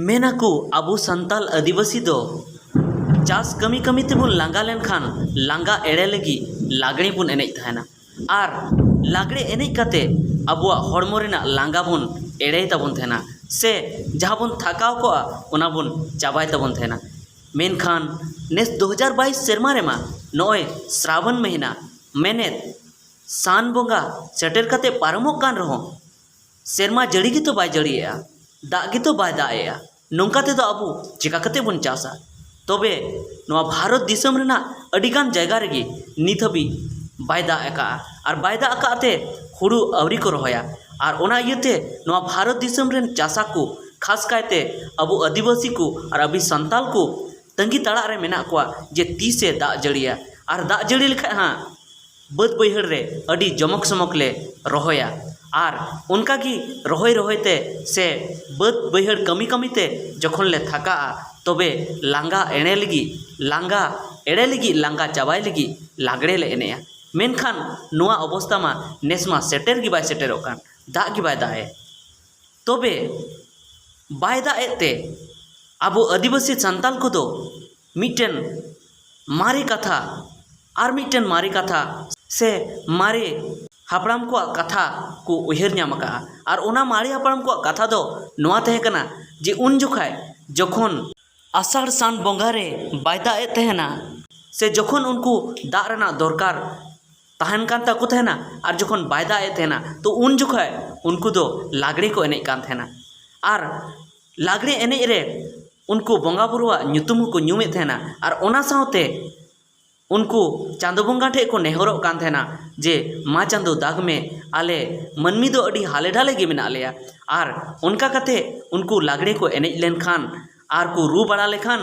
मेनाकु अबो संताल आदिवासी दो चास कमी कमी तेबुन लांगा लेनखान लांगा एड़े लगी लागड़े बुन एनेज तहना आर लागड़े एनेज काते अबुआ हड़मो रेना लांगा बुन एड़े ताबुन तहना से जहाँ बुन थकाव कोआ ओना बुन चाबाय ताबुन तहना मेनखान नेस 2022 सेरमा रेमा नॉय श्रावण महीना मेने सान बोंगा सेटेर काते पारमोग कान रहो सेरमा जड़ी की तो बाय जड़ीया दाग की तो बाय दाएया नोंका तेदो अबु चिका कते बुन चासा तबे नोआ भारत दिसम रेना अडिगान जायगा रेगी नित हबी बाय दा एका आर बाय दा अकाते हुड़ू अवरी को रहोया आर ओना इयते नोआ भारत दिसम रेन चासा को खास कायते अबु आदिवासी को और अभी संताल को तंगी तड़ा रे मेना कोआ जे तीसे दा जड़िया आर दा जड़ी लेखा हाँ बद बैहड़ रे अडी जमक समक ले रहोया आर उनका की रहोय रहोयते से बद बैहड़ कमी कमीते जखन ले थका तबे लांगा एड़े लगी लांगा चाबाय लगी लागड़े ले एनेया मेनखान नोआ अवस्था मा नेसमा सेटेर की बाय सेटेरोग कान दाग की बाय दाए तबे बाय दा एते अबो आदिवासी संताल को दो मिटन मारे कथा और मिटन मारे कथा से मारे हापड़ाम को कथा को उहर नाम का और ओना मारे हापड़ाम को कथा दो नोआ तहे कना जे उन जुखाय जखन आषाढ़ सान बोंगा रे बाय दा तहना से जखन उनको दा रना दरकार तहन कान ताको तहना और जखन बाय दा तहना तो उन जुखाय उनको दो लागड़े को एनेज कान तहना और लागड़े एनेज रे उनको बोंगा बुरुआ ᱧᱩᱛᱩᱢ को ᱧᱩᱢᱮ तहना और ओना सावते उनको चांदो बोंगा ठे को नेहरोग कान तहना जे मा चांदो दाग में आले मनमी दो अडी हाले ढाले गे मेना लेया और उनका कते उनको लागड़े को एनेज लेन खान और को रू बड़ा लेखान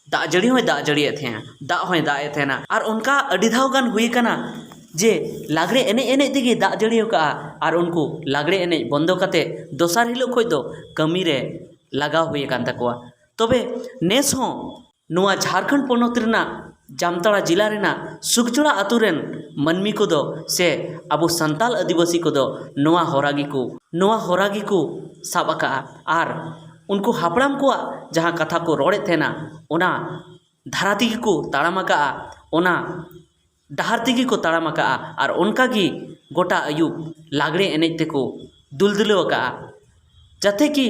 दा जड़ी होय दा जड़िए थे दा होय दा ए थेना और उनका अडी धाव गान हुई कना जे लागड़े एनेज एनेज दिगे दा जड़ियो का और उनको लागड़े एनेज बंदो कते दोसार हिलो खोय दो कमी रे लगाव हुई कान तकवा तबे नेस हो नुआ झारखंड पोनोत रेना जामताड़ा जिला रेना सुखजोड़ा आतु रेन मनमी को दो से अबो संताल आदिवासी को दो नुआ होरागी को साब आका आर उनको हापड़ाम को जहाँ कथा को रोड़े थेना ओना धारा तिगी को ताड़ाम आका ओना डहार तिगी को ताड़ाम आका और उनका गी गोटा आयुब लागड़े एनेज तेको दुलदुलो आका जाते कि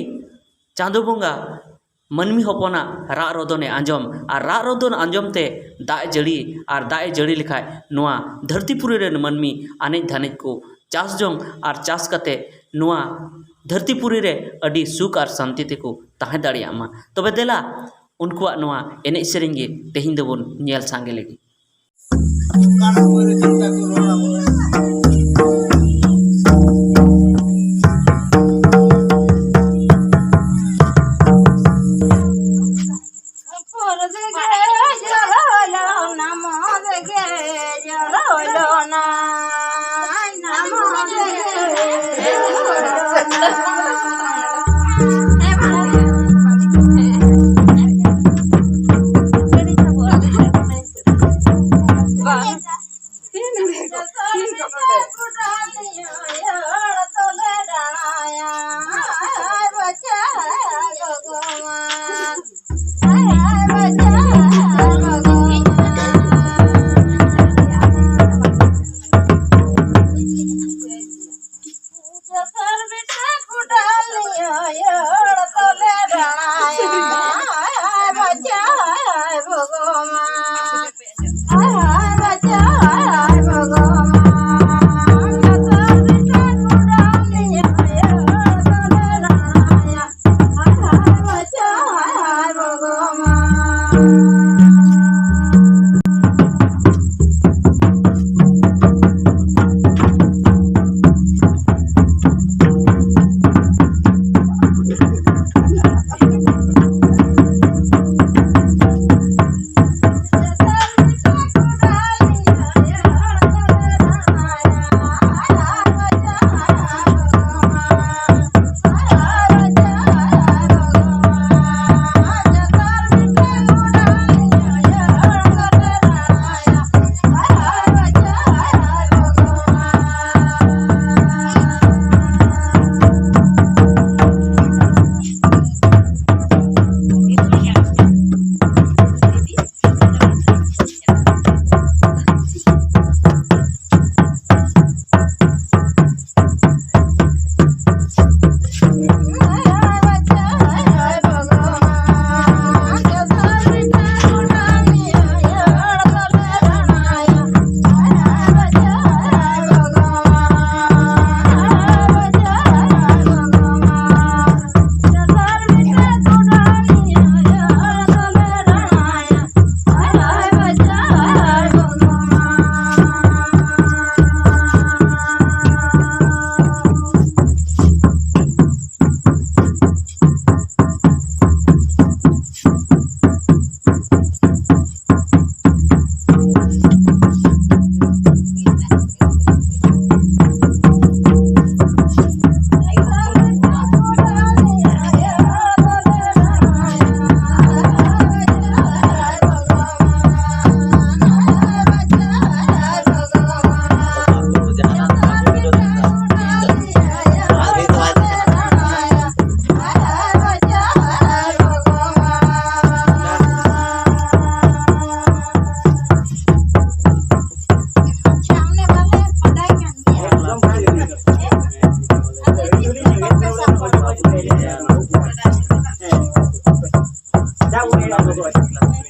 चांदो बोंगा मनमी हपना राग रोदने आंजम और राग रोदन आंजमते दाग जड़ी और दाग जड़ी लेखाय नोआ धरतीपुरी रेन मनमी आनेज धानेज को चास जोंग और चास कते नोआ धरतीपुरी रे अडी सुख और शांति तेको ताहे दाड़िया मा तबे देला उनकुआ नोआ एनेज सेरेंग गे तेहिं दोबोन नेल सांगे लगी ᱵᱟᱝ